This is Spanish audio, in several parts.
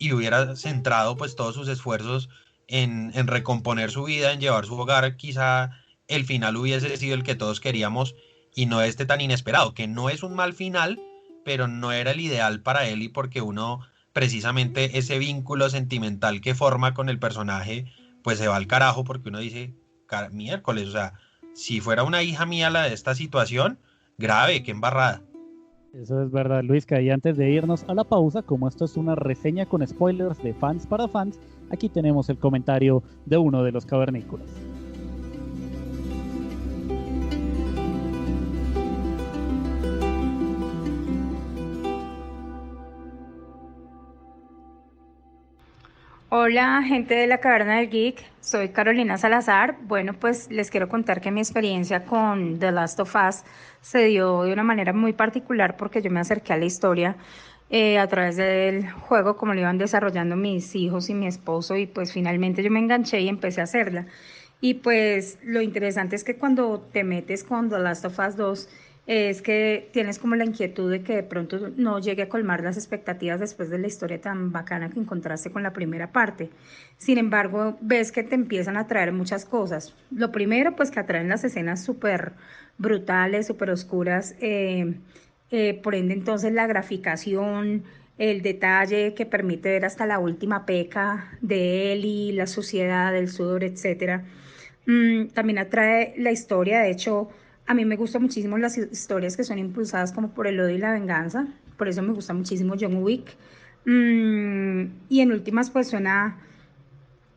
y hubiera centrado pues todos sus esfuerzos en recomponer su vida, en llevar su hogar, quizá el final hubiese sido el que todos queríamos y no este tan inesperado, que no es un mal final, pero no era el ideal para él y porque uno, precisamente ese vínculo sentimental que forma con el personaje, pues se va al carajo porque uno dice, miércoles, o sea, si fuera una hija mía la de esta situación, grave, qué embarrada. Eso es verdad, Luisca. Y antes de irnos a la pausa, como esto es una reseña con spoilers de fans para fans, aquí tenemos el comentario de uno de los cavernícolas. Hola, gente de la Caverna del Geek, soy Carolina Salazar. Bueno, pues les quiero contar que mi experiencia con The Last of Us se dio de una manera muy particular porque yo me acerqué a la historia a través del juego, como lo iban desarrollando mis hijos y mi esposo, y pues finalmente yo me enganché y empecé a hacerla. Y pues lo interesante es que cuando te metes con The Last of Us 2, es que tienes como la inquietud de que de pronto no llegue a colmar las expectativas después de la historia tan bacana que encontraste con la primera parte. Sin embargo, ves que te empiezan a traer muchas cosas. Lo primero, pues que atraen las escenas súper brutales, súper oscuras. Por ende, entonces la graficación, el detalle que permite ver hasta la última peca de Ellie, la suciedad, el sudor, etcétera. También atrae la historia. De hecho, a mí me gustan muchísimo las historias que son impulsadas como por el odio y la venganza. Por eso me gusta muchísimo John Wick. Y en últimas, pues suena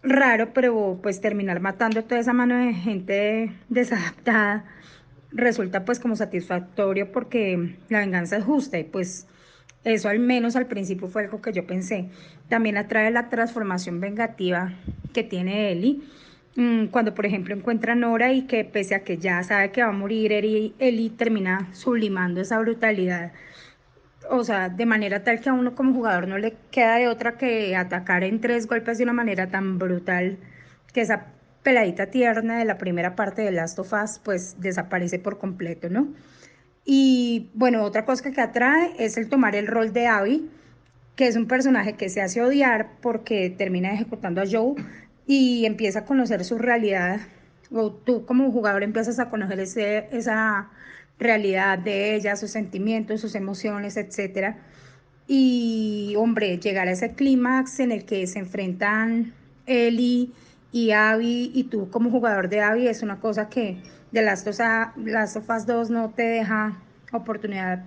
raro, pero pues terminar matando a toda esa mano de gente desadaptada resulta pues como satisfactorio porque la venganza es justa y pues eso al menos al principio fue algo que yo pensé. También atrae la transformación vengativa que tiene Ellie. Cuando por ejemplo encuentra a Nora y que pese a que ya sabe que va a morir, Ellie termina sublimando esa brutalidad, o sea, de manera tal que a uno como jugador no le queda de otra que atacar en 3 golpes de una manera tan brutal que esa peladita tierna de la primera parte de Last of Us pues desaparece por completo, ¿no? Y bueno, otra cosa que atrae es el tomar el rol de Abby, que es un personaje que se hace odiar porque termina ejecutando a Joe y empieza a conocer su realidad, o tú como jugador empiezas a conocer esa realidad de ella, sus sentimientos, sus emociones, etcétera. Y hombre, llegar a ese clímax en el que se enfrentan Ellie y Abby y tú como jugador de Abby es una cosa que de Last of Us 2 no te deja oportunidad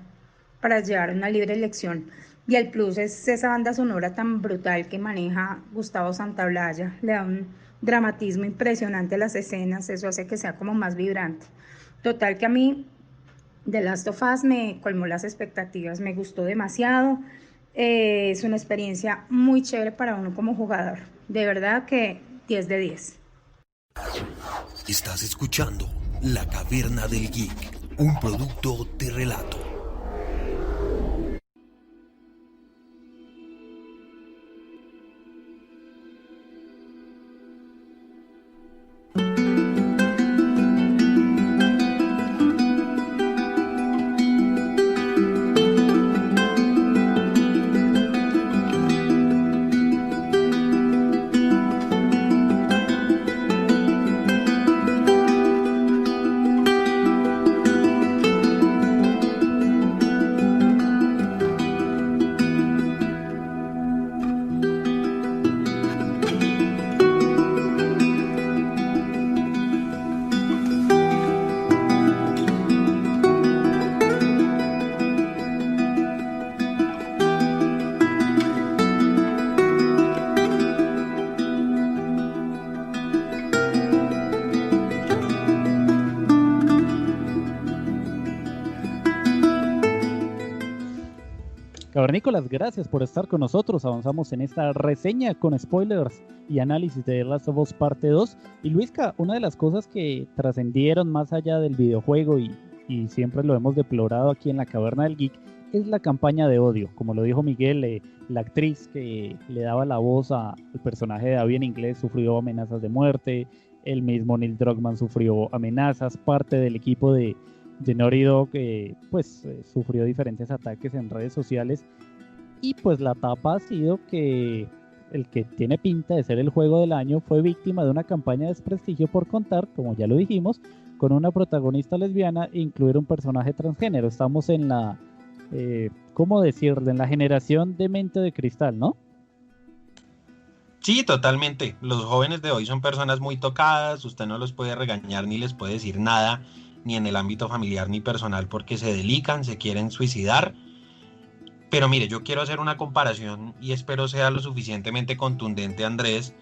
para llevar una libre elección. Y el plus es esa banda sonora tan brutal que maneja Gustavo Santaolalla. Le da un dramatismo impresionante a las escenas, eso hace que sea como más vibrante. Total que a mí The Last of Us me colmó las expectativas, me gustó demasiado. Es una experiencia muy chévere para uno como jugador. De verdad que 10 de 10. Estás escuchando La Caverna del Geek, un producto de Relato. Cavernícolas, gracias por estar con nosotros. Avanzamos en esta reseña con spoilers y análisis de The Last of Us Parte 2. Y Luisca, una de las cosas que trascendieron más allá del videojuego y siempre lo hemos deplorado aquí en la Caverna del Geek es la campaña de odio. Como lo dijo Miguel, la actriz que le daba la voz al personaje de Abby en inglés sufrió amenazas de muerte. El mismo Neil Druckmann sufrió amenazas. Parte del equipo de Naughty Dog sufrió diferentes ataques en redes sociales. Y pues la tapa ha sido que el que tiene pinta de ser el juego del año fue víctima de una campaña de desprestigio por contar, como ya lo dijimos, con una protagonista lesbiana e incluir un personaje transgénero. Estamos en la, ¿cómo decirlo? En la generación de mente de cristal, ¿no? Sí, totalmente. Los jóvenes de hoy son personas muy tocadas, usted no los puede regañar ni les puede decir nada, ni en el ámbito familiar ni personal, porque se delican, se quieren suicidar. Pero mire, yo quiero hacer una comparación y espero sea lo suficientemente contundente, Andrés,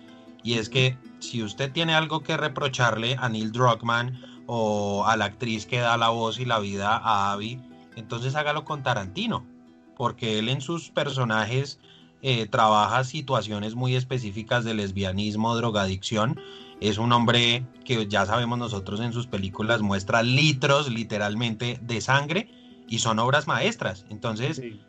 y es que si usted tiene algo que reprocharle a Neil Druckmann o a la actriz que da la voz y la vida a Abby, entonces hágalo con Tarantino, porque él en sus personajes trabaja situaciones muy específicas de lesbianismo, drogadicción. Es un hombre que ya sabemos nosotros en sus películas muestra litros literalmente de sangre y son obras maestras. Entonces, Sí.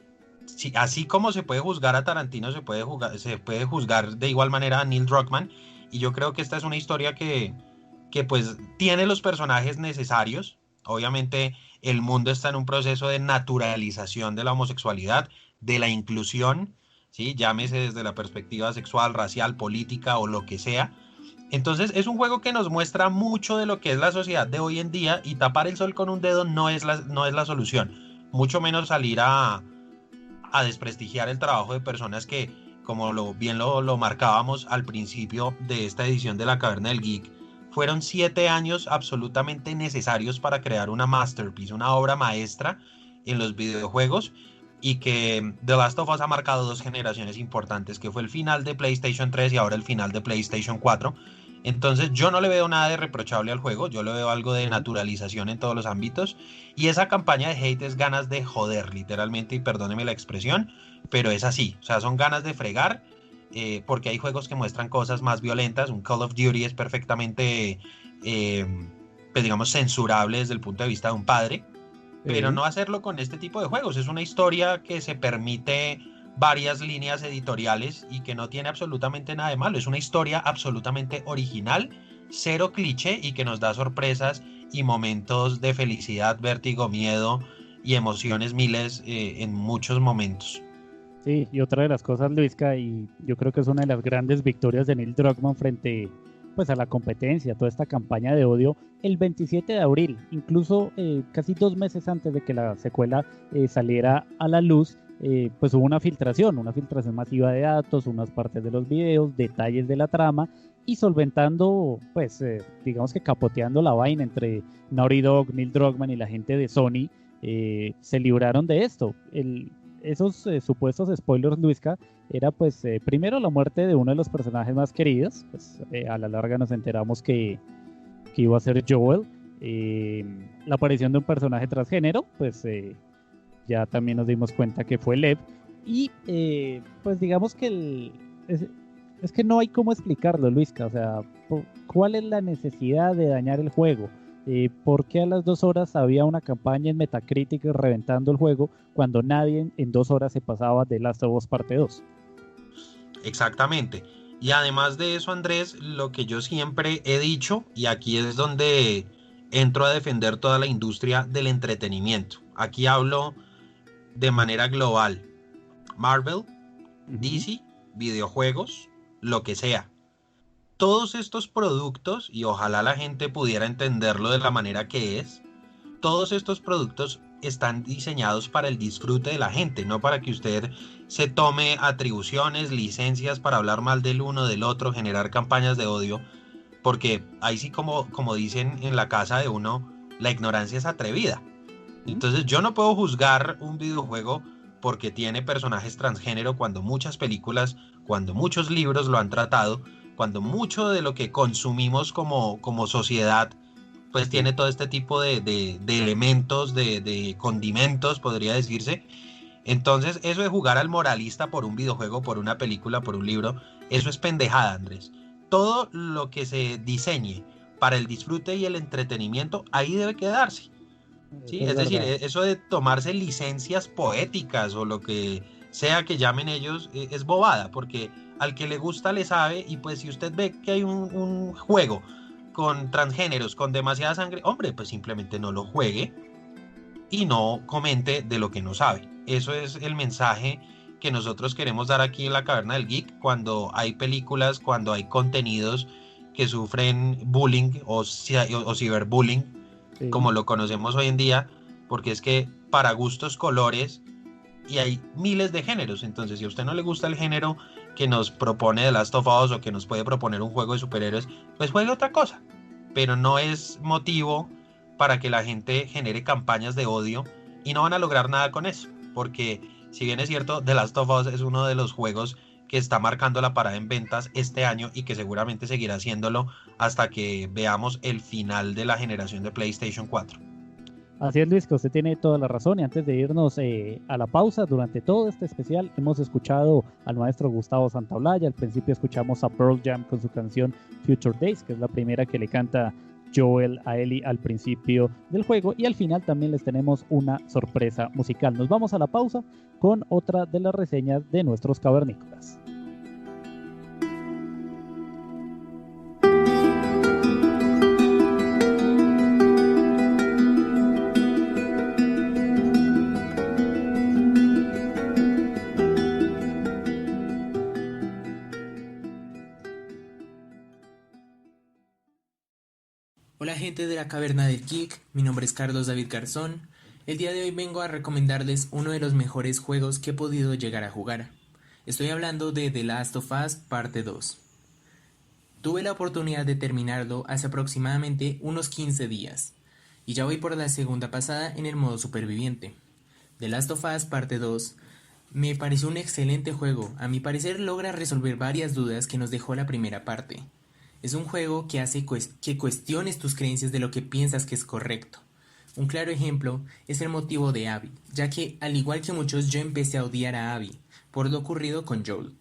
sí, así como se puede juzgar a Tarantino, se puede juzgar de igual manera a Neil Druckmann. Y yo creo que esta es una historia que pues tiene los personajes necesarios. Obviamente el mundo está en un proceso de naturalización de la homosexualidad, de la inclusión, ¿sí? Llámese desde la perspectiva sexual, racial, política o lo que sea. Entonces es un juego que nos muestra mucho de lo que es la sociedad de hoy en día, y tapar el sol con un dedo no es la solución. Mucho menos salir a desprestigiar el trabajo de personas que, como bien lo marcábamos al principio de esta edición de la Caverna del Geek, fueron 7 años absolutamente necesarios para crear una masterpiece, una obra maestra en los videojuegos, y que The Last of Us ha marcado 2 generaciones importantes, que fue el final de PlayStation 3 y ahora el final de PlayStation 4. Entonces yo no le veo nada de reprochable al juego, yo le veo algo de naturalización en todos los ámbitos, y esa campaña de hate es ganas de joder, literalmente, y perdóneme la expresión, pero es así, o sea, son ganas de fregar, porque hay juegos que muestran cosas más violentas. Un Call of Duty es perfectamente, pues digamos, censurable desde el punto de vista de un padre, pero Sí. no hacerlo con este tipo de juegos. Es una historia que se permite varias líneas editoriales y que no tiene absolutamente nada de malo. Es una historia absolutamente original, cero cliché, y que nos da sorpresas y momentos de felicidad, vértigo, miedo y emociones miles en muchos momentos. Sí, y otra de las cosas, Luisca, y yo creo que es una de las grandes victorias de Neil Druckmann frente pues a la competencia, toda esta campaña de odio, el 27 de abril, incluso casi 2 meses antes de que la secuela saliera a la luz, pues hubo una filtración masiva de datos, unas partes de los videos, detalles de la trama, y solventando, pues digamos que capoteando la vaina entre Naughty Dog, Neil Druckmann y la gente de Sony, se libraron de esto. Esos supuestos spoilers, Luisca, era pues primero la muerte de uno de los personajes más queridos, pues a la larga nos enteramos que iba a ser Joel, la aparición de un personaje transgénero, pues ya también nos dimos cuenta que fue Lev, y pues digamos que es que no hay cómo explicarlo, Luisca, o sea, ¿cuál es la necesidad de dañar el juego? ¿Por qué a las 2 horas había una campaña en Metacritic reventando el juego cuando nadie en 2 horas se pasaba de Last of Us Parte 2? Exactamente. Y además de eso, Andrés, lo que yo siempre he dicho, y aquí es donde entro a defender toda la industria del entretenimiento. Aquí hablo de manera global. Marvel, DC, videojuegos, lo que sea. Todos estos productos, y ojalá la gente pudiera entenderlo de la manera que es, todos estos productos están diseñados para el disfrute de la gente, no para que usted se tome atribuciones, licencias para hablar mal del uno, del otro, generar campañas de odio, porque ahí sí, como dicen en la casa de uno, la ignorancia es atrevida. Entonces yo no puedo juzgar un videojuego porque tiene personajes transgénero cuando muchas películas, cuando muchos libros lo han tratado, cuando mucho de lo que consumimos como sociedad pues tiene todo este tipo de elementos, de condimentos, podría decirse. Entonces eso de jugar al moralista por un videojuego, por una película, por un libro, eso es pendejada, Andrés. Todo lo que se diseñe para el disfrute y el entretenimiento, ahí debe quedarse. ¿Sí? Es Es decir, verdad. eso de tomarse licencias poéticas o lo que sea que llamen ellos, es bobada, porque al que le gusta le sabe, y pues si usted ve que hay un juego con transgéneros, con demasiada sangre, hombre, pues simplemente no lo juegue y no comente de lo que no sabe. Eso es el mensaje que nosotros queremos dar aquí en la Caverna del Geek cuando hay películas, cuando hay contenidos que sufren bullying o ciberbullying, Sí. como lo conocemos hoy en día, porque es que para gustos colores y hay miles de géneros. Entonces, si a usted no le gusta el género que nos propone The Last of Us o que nos puede proponer un juego de superhéroes, pues juegue otra cosa. Pero no es motivo para que la gente genere campañas de odio y no van a lograr nada con eso. Porque si bien es cierto, The Last of Us es uno de los juegos que está marcando la parada en ventas este año y que seguramente seguirá haciéndolo hasta que veamos el final de la generación de PlayStation 4. Así es, Luis, que usted tiene toda la razón. Y antes de irnos a la pausa, durante todo este especial hemos escuchado al maestro Gustavo Santaolalla. Al principio escuchamos a Pearl Jam con su canción Future Days, que es la primera que le canta Joel a Ellie al principio del juego, y al final también les tenemos una sorpresa musical. Nos vamos a la pausa con otra de las reseñas de nuestros cavernícolas. Hola gente de la Caverna del Geek, mi nombre es Carlos David Garzón. El día de hoy vengo a recomendarles uno de los mejores juegos que he podido llegar a jugar. Estoy hablando de The Last of Us Parte 2. Tuve la oportunidad de terminarlo hace aproximadamente unos 15 días, y ya voy por la segunda pasada en el modo superviviente. The Last of Us Parte 2 me pareció un excelente juego. A mi parecer logra resolver varias dudas que nos dejó la primera parte. Es un juego que hace que cuestiones tus creencias de lo que piensas que es correcto. Un claro ejemplo es el motivo de Abby, ya que al igual que muchos yo empecé a odiar a Abby por lo ocurrido con Joel.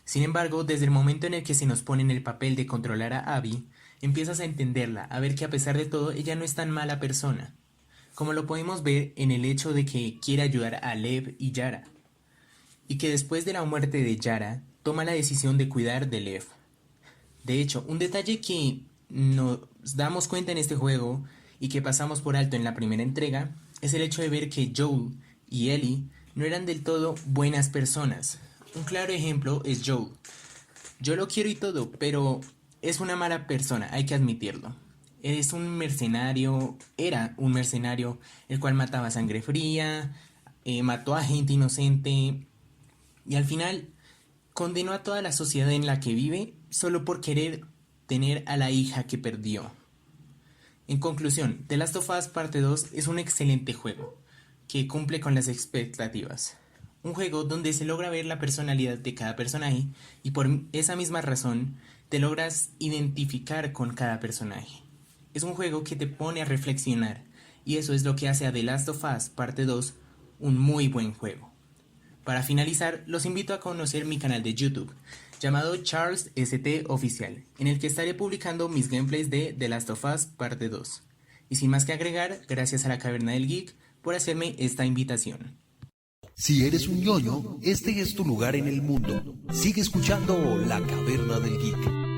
Sin embargo, desde el momento en el que se nos pone en el papel de controlar a Abby, empiezas a entenderla, a ver que a pesar de todo ella no es tan mala persona, como lo podemos ver en el hecho de que quiere ayudar a Lev y Yara, y que después de la muerte de Yara toma la decisión de cuidar de Lev. De hecho, un detalle que nos damos cuenta en este juego y que pasamos por alto en la primera entrega es el hecho de ver que Joel y Ellie no eran del todo buenas personas. Un claro ejemplo es Joel. Yo lo quiero y todo, pero es una mala persona, hay que admitirlo. Era un mercenario el cual mataba a sangre fría, mató a gente inocente y al final condenó a toda la sociedad en la que vive solo por querer tener a la hija que perdió. En conclusión, The Last of Us Parte 2 es un excelente juego que cumple con las expectativas. Un juego donde se logra ver la personalidad de cada personaje y por esa misma razón te logras identificar con cada personaje. Es un juego que te pone a reflexionar y eso es lo que hace a The Last of Us Parte 2 un muy buen juego. Para finalizar, los invito a conocer mi canal de YouTube llamado Charles ST Oficial, en el que estaré publicando mis gameplays de The Last of Us Parte 2. Y sin más que agregar, gracias a la Caverna del Geek por hacerme esta invitación. Si eres un ñoño, este es tu lugar en el mundo. Sigue escuchando La Caverna del Geek.